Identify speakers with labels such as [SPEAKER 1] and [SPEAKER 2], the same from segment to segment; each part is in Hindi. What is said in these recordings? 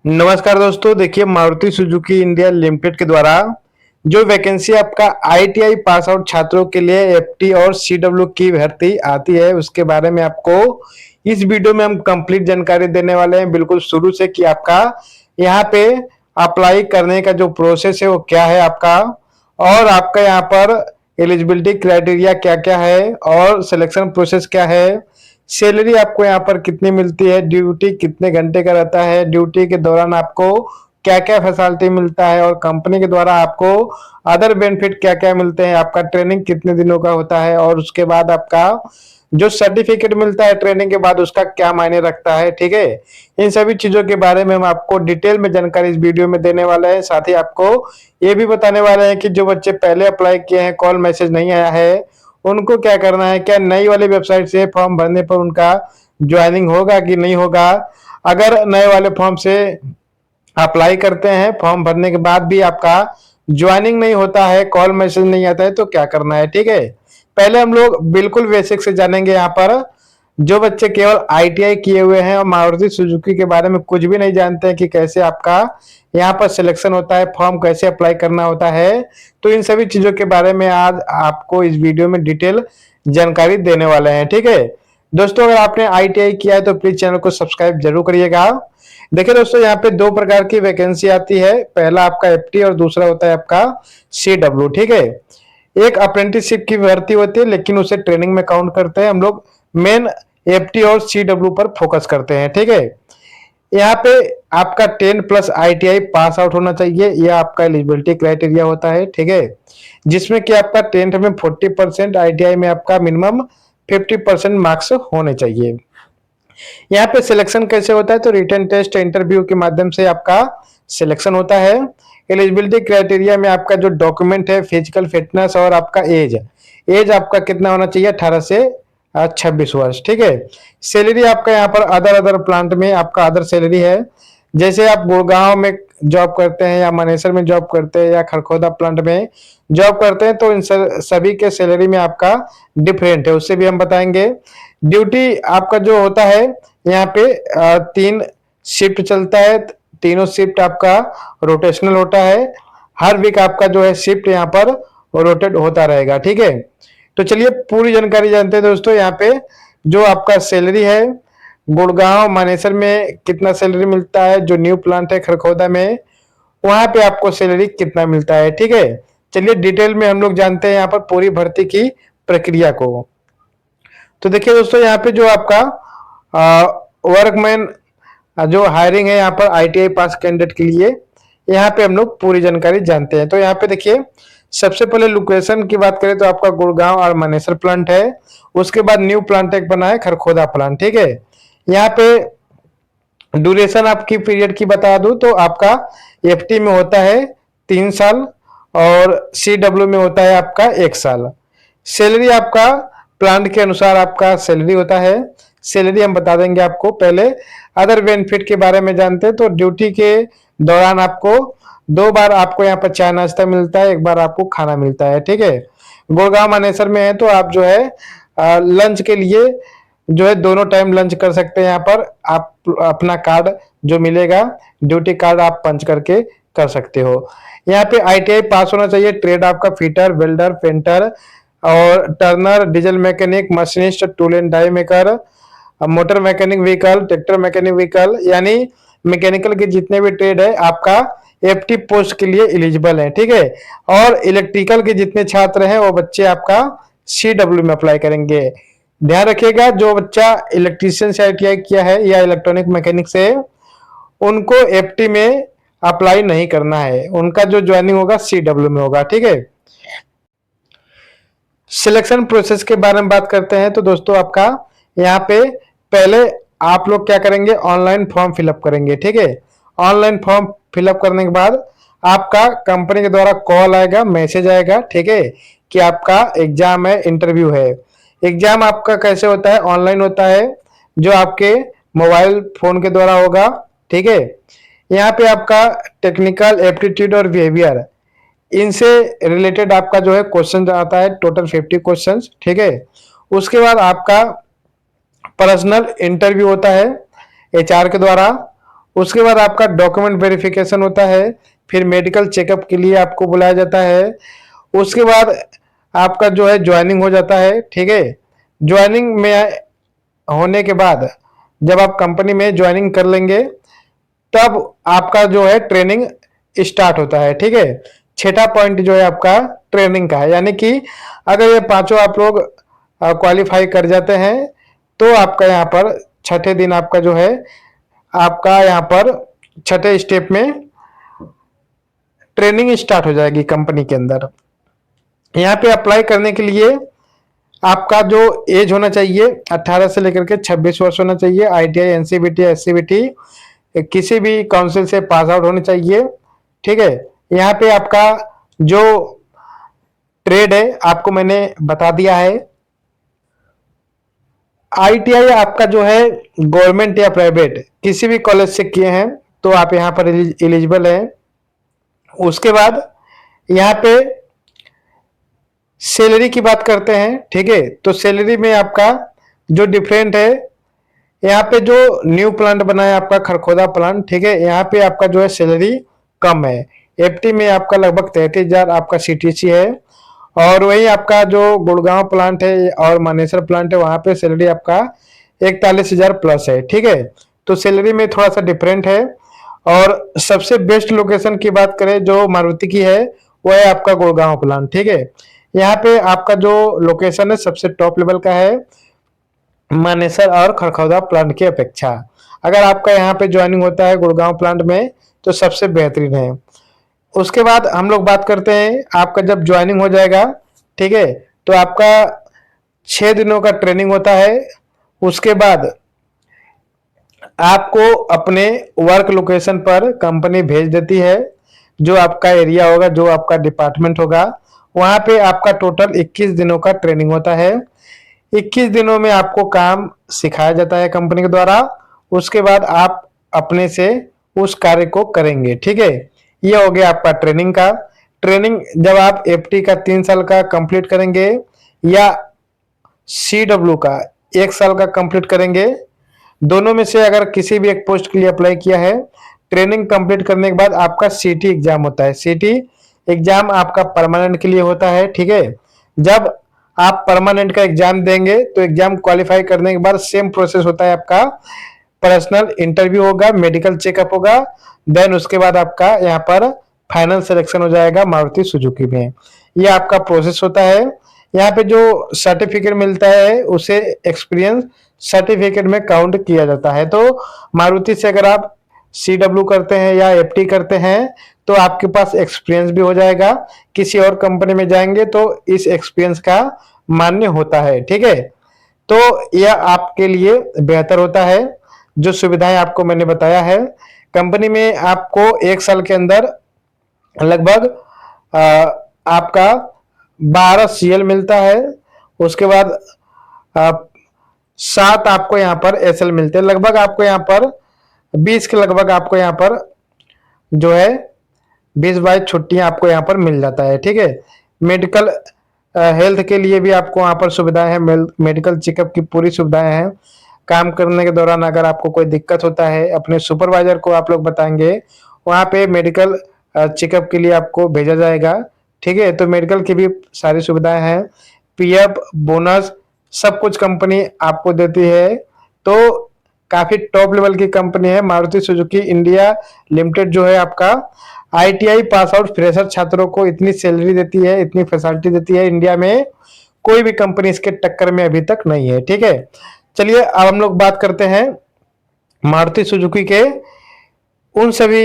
[SPEAKER 1] नमस्कार दोस्तों, देखिए मारुति सुजुकी इंडिया लिमिटेड के द्वारा जो वैकेंसी आपका आईटीआई पास आउट छात्रों के लिए एफटी और सीडब्ल्यू की भर्ती आती है, उसके बारे में आपको इस वीडियो में हम कंप्लीट जानकारी देने वाले हैं, बिल्कुल शुरू से कि आपका यहाँ पे अप्लाई करने का जो प्रोसेस है वो क्या है आपका, और आपका यहाँ पर एलिजिबिलिटी क्राइटेरिया क्या क्या है और सिलेक्शन प्रोसेस क्या है। सैलरी आपको यहाँ पर कितनी मिलती है, ड्यूटी कितने घंटे का रहता है, ड्यूटी के दौरान आपको क्या क्या फैसिलिटी मिलता है और कंपनी के द्वारा आपको अदर बेनिफिट क्या क्या मिलते हैं, आपका ट्रेनिंग कितने दिनों का होता है और उसके बाद आपका जो सर्टिफिकेट मिलता है ट्रेनिंग के बाद उसका क्या मायने रखता है। ठीक है, इन सभी चीजों के बारे में हम आपको डिटेल में जानकारी इस वीडियो में देने वाले हैं। साथ ही आपको ये भी बताने वाले हैं कि जो बच्चे पहले अप्लाई किए हैं, कॉल मैसेज नहीं आया है, उनको क्या करना है, क्या नई वाली वेबसाइट से फॉर्म भरने पर उनका ज्वाइनिंग होगा कि नहीं होगा। अगर नए वाले फॉर्म से अप्लाई करते हैं, फॉर्म भरने के बाद भी आपका ज्वाइनिंग नहीं होता है, कॉल मैसेज नहीं आता है, तो क्या करना है। ठीक है, पहले हम लोग बिल्कुल बेसिक से जानेंगे। यहाँ पर जो बच्चे केवल आईटीआई किए हुए हैं और मारुति सुजुकी के बारे में कुछ भी नहीं जानते हैं कि कैसे आपका यहाँ पर सिलेक्शन होता है, फॉर्म कैसे अप्लाई करना होता है, तो इन सभी चीजों के बारे में आज आपको इस वीडियो में डिटेल जानकारी देने वाले हैं। ठीक है दोस्तों, अगर आपने आईटीआई किया है तो प्लीज चैनल को सब्सक्राइब जरूर करिएगा। देखिए दोस्तों, यहाँ पे दो प्रकार की वैकेंसी आती है, पहला आपका एफटी और दूसरा होता है आपका सीडब्ल्यू। ठीक है, एक अप्रेंटिसशिप की भर्ती होती है लेकिन उसे ट्रेनिंग में काउंट करते हैं हम लोग। मेन एफटी और सीडब्ल्यू पर फोकस करते हैं। ठीक है, यहाँ पे आपका 10 प्लस आईटीआई पास आउट होना चाहिए, यह आपका एलिजिबिलिटी क्राइटेरिया होता है। ठीक है, जिसमें कि आपका 10th में 40%, आईटीआई में आपका मिनिमम 50% मार्क्स होने चाहिए। यहाँ पे सिलेक्शन कैसे होता है, तो रिटन टेस्ट इंटरव्यू के माध्यम से आपका सिलेक्शन होता है। एलिजिबिलिटी क्राइटेरिया में आपका जो डॉक्यूमेंट है, फिजिकल फिटनेस और आपका एज एज आपका कितना होना चाहिए, 18 से 26 वर्ष। ठीक है, सैलरी आपका यहाँ पर अदर अदर प्लांट में आपका अदर सैलरी है, जैसे आप गुड़गांव में जॉब करते हैं या मानेसर में जॉब करते हैं या खरखोदा प्लांट में जॉब करते हैं, तो इन सभी के सैलरी में आपका डिफरेंट है, उससे भी हम बताएंगे। ड्यूटी आपका जो होता है यहाँ पे 3 शिफ्ट चलता है, तीनों शिफ्ट आपका रोटेशनल होता है, हर वीक आपका जो है शिफ्ट यहाँ पर रोटेट होता रहेगा। ठीक है, तो चलिए पूरी जानकारी जानते हैं दोस्तों। यहाँ पे जो आपका सैलरी है, गुड़गांव मानेसर में कितना सैलरी मिलता है, जो न्यू प्लांट है खरखोदा में वहां पे आपको सैलरी कितना मिलता है। ठीक है, चलिए डिटेल में हम लोग जानते हैं यहाँ पर पूरी भर्ती की प्रक्रिया को। तो देखिए दोस्तों, यहाँ पे जो आपका वर्कमैन जो हायरिंग है यहाँ पर आईटीआई पास कैंडिडेट के लिए, यहाँ पे हम लोग पूरी जानकारी जानते हैं। तो यहाँ पे देखिए, सबसे पहले लोकेशन की बात करें तो आपका गुड़गांव और मानेसर प्लांट है, उसके बाद न्यू प्लांट एक बना है खरखोदा प्लांट। ठीक है, यहाँ पे ड्यूरेशन आपकी पीरियड की बता दूं तो आपका एफटी में होता है 3 साल और सीडब्ल्यू में होता है आपका 1 साल। सैलरी आपका प्लान के अनुसार आपका सैलरी होता है, सैलरी हम बता देंगे आपको। पहले अदर बेनिफिट के बारे में जानते हैं, तो ड्यूटी के दौरान आपको 2 बार आपको यहाँ पर चाय नाश्ता मिलता है, 1 बार आपको खाना मिलता है। ठीक है, गुड़गांव मानेसर में है तो आप जो है लंच के लिए जो है दोनों टाइम लंच कर सकते हैं। यहाँ पर आप अपना कार्ड जो मिलेगा, ड्यूटी कार्ड आप पंच करके कर सकते हो। यहाँ पे आईटीआई पास होना चाहिए, ट्रेड आपका फिटर, वेल्डर, पेंटर और turner, diesel mechanic, machinist, tool and die maker, motor mechanic vehicle, tractor mechanic vehicle, यानी मैकेनिकल के जितने भी ट्रेड है आपका एफटी पोस्ट के लिए एलिजिबल है। ठीक है, और इलेक्ट्रिकल के जितने छात्र हैं वो बच्चे आपका सीडब्ल्यू में अप्लाई करेंगे। ध्यान रखिएगा, जो बच्चा इलेक्ट्रीशियन से आईटीआई किया है या इलेक्ट्रॉनिक मैकेनिक से, उनको एफटी में अप्लाई नहीं करना है, उनका जो ज्वाइनिंग होगा सीडब्ल्यू में होगा। ठीक है, सिलेक्शन प्रोसेस के बारे में बात करते हैं तो दोस्तों आपका यहाँ पे पहले आप लोग क्या करेंगे, ऑनलाइन फॉर्म फिलअप करेंगे। ठीक है, ऑनलाइन फॉर्म फिलअप करने के बाद आपका कंपनी के द्वारा कॉल आएगा, मैसेज आएगा। ठीक है, कि आपका एग्जाम है, इंटरव्यू है। एग्जाम आपका कैसे होता है, ऑनलाइन होता है, जो आपके मोबाइल फोन के द्वारा होगा। ठीक है, यहाँ पे आपका टेक्निकल एप्टीट्यूड और बिहेवियर, इनसे रिलेटेड आपका जो है क्वेश्चन आता है, टोटल 50 क्वेश्चन। ठीक है, उसके बाद आपका पर्सनल इंटरव्यू होता है एचआर के द्वारा, उसके बाद आपका डॉक्यूमेंट वेरिफिकेशन होता है, फिर मेडिकल चेकअप के लिए आपको बुलाया जाता है। उसके बाद आपका जो है ज्वाइनिंग हो जाता है, ठीक है। ज्वाइनिंग में होने के बाद जब आप कंपनी में ज्वाइनिंग कर लेंगे तब आपका जो है ट्रेनिंग स्टार्ट होता है, ठीक है। छठा पॉइंट जो है आपका ट्रेनिंग का है, यानी कि अगर ये पांचों आप लोग क्वालिफाई कर जाते हैं तो आपका यहाँ पर छठे दिन आपका जो है आपका यहाँ पर छठे स्टेप में ट्रेनिंग स्टार्ट हो जाएगी कंपनी के अंदर। यहाँ पे अप्लाई करने के लिए आपका जो एज होना चाहिए 18 से लेकर के 26 वर्ष होना चाहिए। आईटीआई, एनसीबीटी, एससीबीटी किसी भी काउंसिल से पास आउट होने चाहिए, ठीक है। यहाँ पे आपका जो ट्रेड है आपको मैंने बता दिया है। आईटीआई आपका जो है गवर्नमेंट या प्राइवेट किसी भी कॉलेज से किए हैं तो आप यहाँ पर एलिजिबल हैं। उसके बाद यहाँ पे सैलरी की बात करते हैं, ठीक है। तो सैलरी में आपका जो डिफरेंट है, यहाँ पे जो न्यू प्लांट बना है आपका खरखोदा प्लांट, ठीक है, यहाँ पे आपका जो है सैलरी कम है। एफटी में आपका लगभग 33,000 आपका सीटीसी है। और वही आपका जो गुड़गांव प्लांट है और मानेसर प्लांट है वहां पे सैलरी आपका 41,000 प्लस है, ठीक है। तो सैलरी में थोड़ा सा डिफरेंट है। और सबसे बेस्ट लोकेशन की बात करें जो मारुति की है वो है आपका गुड़गांव प्लांट, ठीक है। यहाँ पे आपका जो लोकेशन है सबसे टॉप लेवल का है मानेसर और खरखौदा प्लांट की अपेक्षा। अगर आपका यहाँ पे ज्वाइनिंग होता है गुड़गांव प्लांट में तो सबसे बेहतरीन है। उसके बाद हम लोग बात करते हैं आपका जब ज्वाइनिंग हो जाएगा, ठीक है, तो आपका 6 दिनों का ट्रेनिंग होता है। उसके बाद आपको अपने वर्क लोकेशन पर कंपनी भेज देती है, जो आपका एरिया होगा, जो आपका डिपार्टमेंट होगा, वहां पे आपका टोटल 21 दिनों का ट्रेनिंग होता है। 21 दिनों में आपको काम सिखाया जाता है कंपनी के द्वारा। उसके बाद आप अपने से उस कार्य को करेंगे, ठीक है। ये हो गया आपका ट्रेनिंग का। ट्रेनिंग जब आप एफटी का 3 साल का कंप्लीट करेंगे या सीडब्ल्यू का 1 साल का कंप्लीट करेंगे, दोनों में से अगर किसी भी एक पोस्ट के लिए अप्लाई किया है, ट्रेनिंग कंप्लीट करने के बाद आपका सीटी एग्जाम होता है। सीटी एग्जाम आपका परमानेंट के लिए होता है, ठीक है। जब आप परमानेंट का एग्जाम देंगे तो एग्जाम क्वालिफाई करने के बाद सेम प्रोसेस होता है आपका। पर्सनल इंटरव्यू होगा, मेडिकल चेकअप होगा, देन उसके बाद आपका यहाँ पर फाइनल सिलेक्शन हो जाएगा मारुति सुजुकी में। ये आपका प्रोसेस होता है। यहाँ पे जो सर्टिफिकेट मिलता है उसे एक्सपीरियंस सर्टिफिकेट में काउंट किया जाता है। तो मारुति से अगर आप सीडब्ल्यू करते हैं या एफटी करते हैं तो आपके पास एक्सपीरियंस भी हो जाएगा। किसी और कंपनी में जाएंगे तो इस एक्सपीरियंस का मान्य होता है, ठीक है। तो यह आपके लिए बेहतर होता है। जो सुविधाएं आपको मैंने बताया है, कंपनी में आपको 1 साल के अंदर लगभग आपका 12 सीएल मिलता है। उसके बाद 7 आपको यहाँ पर एसएल मिलते हैं। लगभग आपको यहाँ पर 20 के लगभग आपको यहाँ पर जो है 20-22 छुट्टियां आपको यहाँ पर मिल जाता है, ठीक है। मेडिकल हेल्थ के लिए भी आपको वहाँ पर सुविधाएं हैं। मेडिकल चेकअप की पूरी सुविधाएं हैं। काम करने के दौरान अगर आपको कोई दिक्कत होता है अपने सुपरवाइजर को आप लोग बताएंगे, वहाँ पे मेडिकल चेकअप के लिए आपको भेजा जाएगा, ठीक है। तो मेडिकल की भी सारी सुविधाएं हैं। पीएफ, बोनस सब कुछ कंपनी आपको देती है। तो काफी टॉप लेवल की कंपनी है मारुति सुजुकी इंडिया लिमिटेड। जो है आपका आईटीआई पास आउट फ्रेशर छात्रों को इतनी सैलरी देती है, इतनी फैसिलिटी देती है, इंडिया में कोई भी कंपनी इसके टक्कर में अभी तक नहीं है, ठीक है। चलिए अब हम लोग बात करते हैं मारुति सुजुकी के उन सभी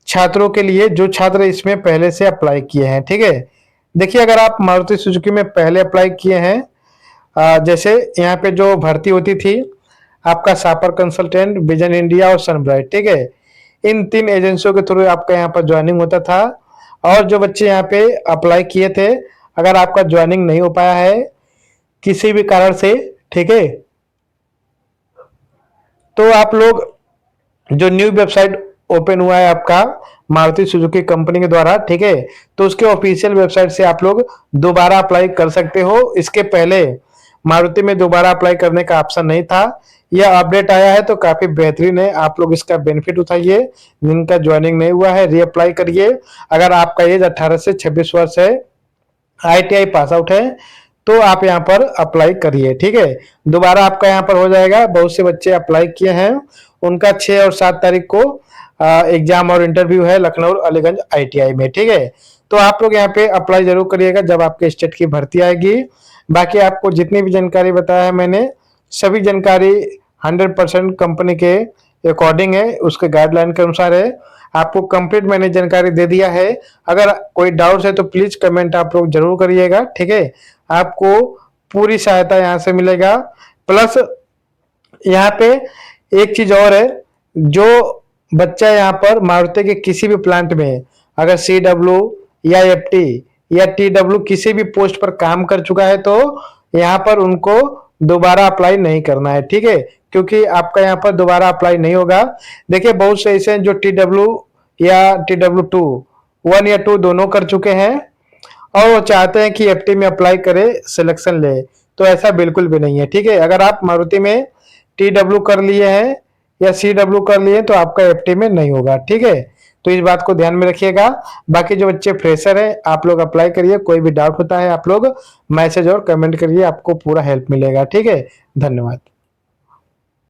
[SPEAKER 1] छात्रों के लिए जो छात्र इसमें पहले से अप्लाई किए हैं, ठीक है। देखिए अगर आप मारुति सुजुकी में पहले अप्लाई किए हैं, जैसे यहाँ पे जो भर्ती होती थी आपका सापर कंसल्टेंट, विजन इंडिया और सनब्राइट, ठीक है, इन 3 एजेंसियों के थ्रू आपका यहाँ पर ज्वाइनिंग होता था। और जो बच्चे यहाँ पे अप्लाई किए थे, अगर आपका ज्वाइनिंग नहीं हो पाया है किसी भी कारण से, ठीक है, तो आप लोग जो न्यू वेबसाइट ओपन हुआ है आपका मारुति सुजुकी कंपनी के द्वारा, ठीक है, तो उसके ऑफिशियल वेबसाइट से आप लोग दोबारा अप्लाई कर सकते हो। इसके पहले मारुति में दोबारा अप्लाई करने का ऑप्शन नहीं था, यह अपडेट आया है तो काफी बेहतरीन है, आप लोग इसका बेनिफिट उठाइए। जिनका ज्वाइनिंग नहीं हुआ है रीअप्लाई करिए। अगर आपका एज 18 से 26 वर्ष है, आईटीआई पास आउट है, तो आप यहाँ पर अप्लाई करिए। ठीक है, दोबारा आपका यहाँ पर हो जाएगा। बहुत से बच्चे अप्लाई किए हैं, उनका 6 और 7 तारीख को एग्जाम और इंटरव्यू है लखनऊ अलीगंज आईटीआई में। ठीक है, तो आप लोग यहाँ पे अप्लाई जरूर करिएगा जब आपके स्टेट की भर्ती आएगी। बाकी आपको जितनी भी जानकारी बताया है मैंने, सभी जानकारी 100% कंपनी के अकॉर्डिंग है, उसके गाइडलाइन के अनुसार है। आपको कंप्लीट मैंने जानकारी दे दिया है। अगर कोई डाउट्स है तो प्लीज कमेंट आप लोग जरूर करिएगा। ठीक है, आपको पूरी सहायता यहाँ से मिलेगा। प्लस यहाँ पे एक चीज और है, जो बच्चा यहाँ पर मारुति के किसी भी प्लांट में अगर CW या FT या TW किसी भी पोस्ट पर काम कर चुका है तो यहाँ पर उनको दोबारा अप्लाई नहीं करना है। ठीक है, क्योंकि आपका यहाँ पर दोबारा अप्लाई नहीं होगा। देखिए बहुत से ऐसे हैं जो TW या TW2 1 या 2 दोनों कर चुके हैं और वो चाहते हैं कि FT में अप्लाई करे, सिलेक्शन ले, तो ऐसा बिल्कुल भी नहीं है। ठीक है, अगर आप मारुति में TW कर लिए हैं या CW कर लिए तो आपका FT में नहीं होगा। ठीक है, तो इस बात को ध्यान में रखिएगा। बाकी जो बच्चे फ्रेशर हैं आप लोग अप्लाई करिए। कोई भी डाउट होता है आप लोग मैसेज और कमेंट करिए, आपको पूरा हेल्प मिलेगा। ठीक है, धन्यवाद।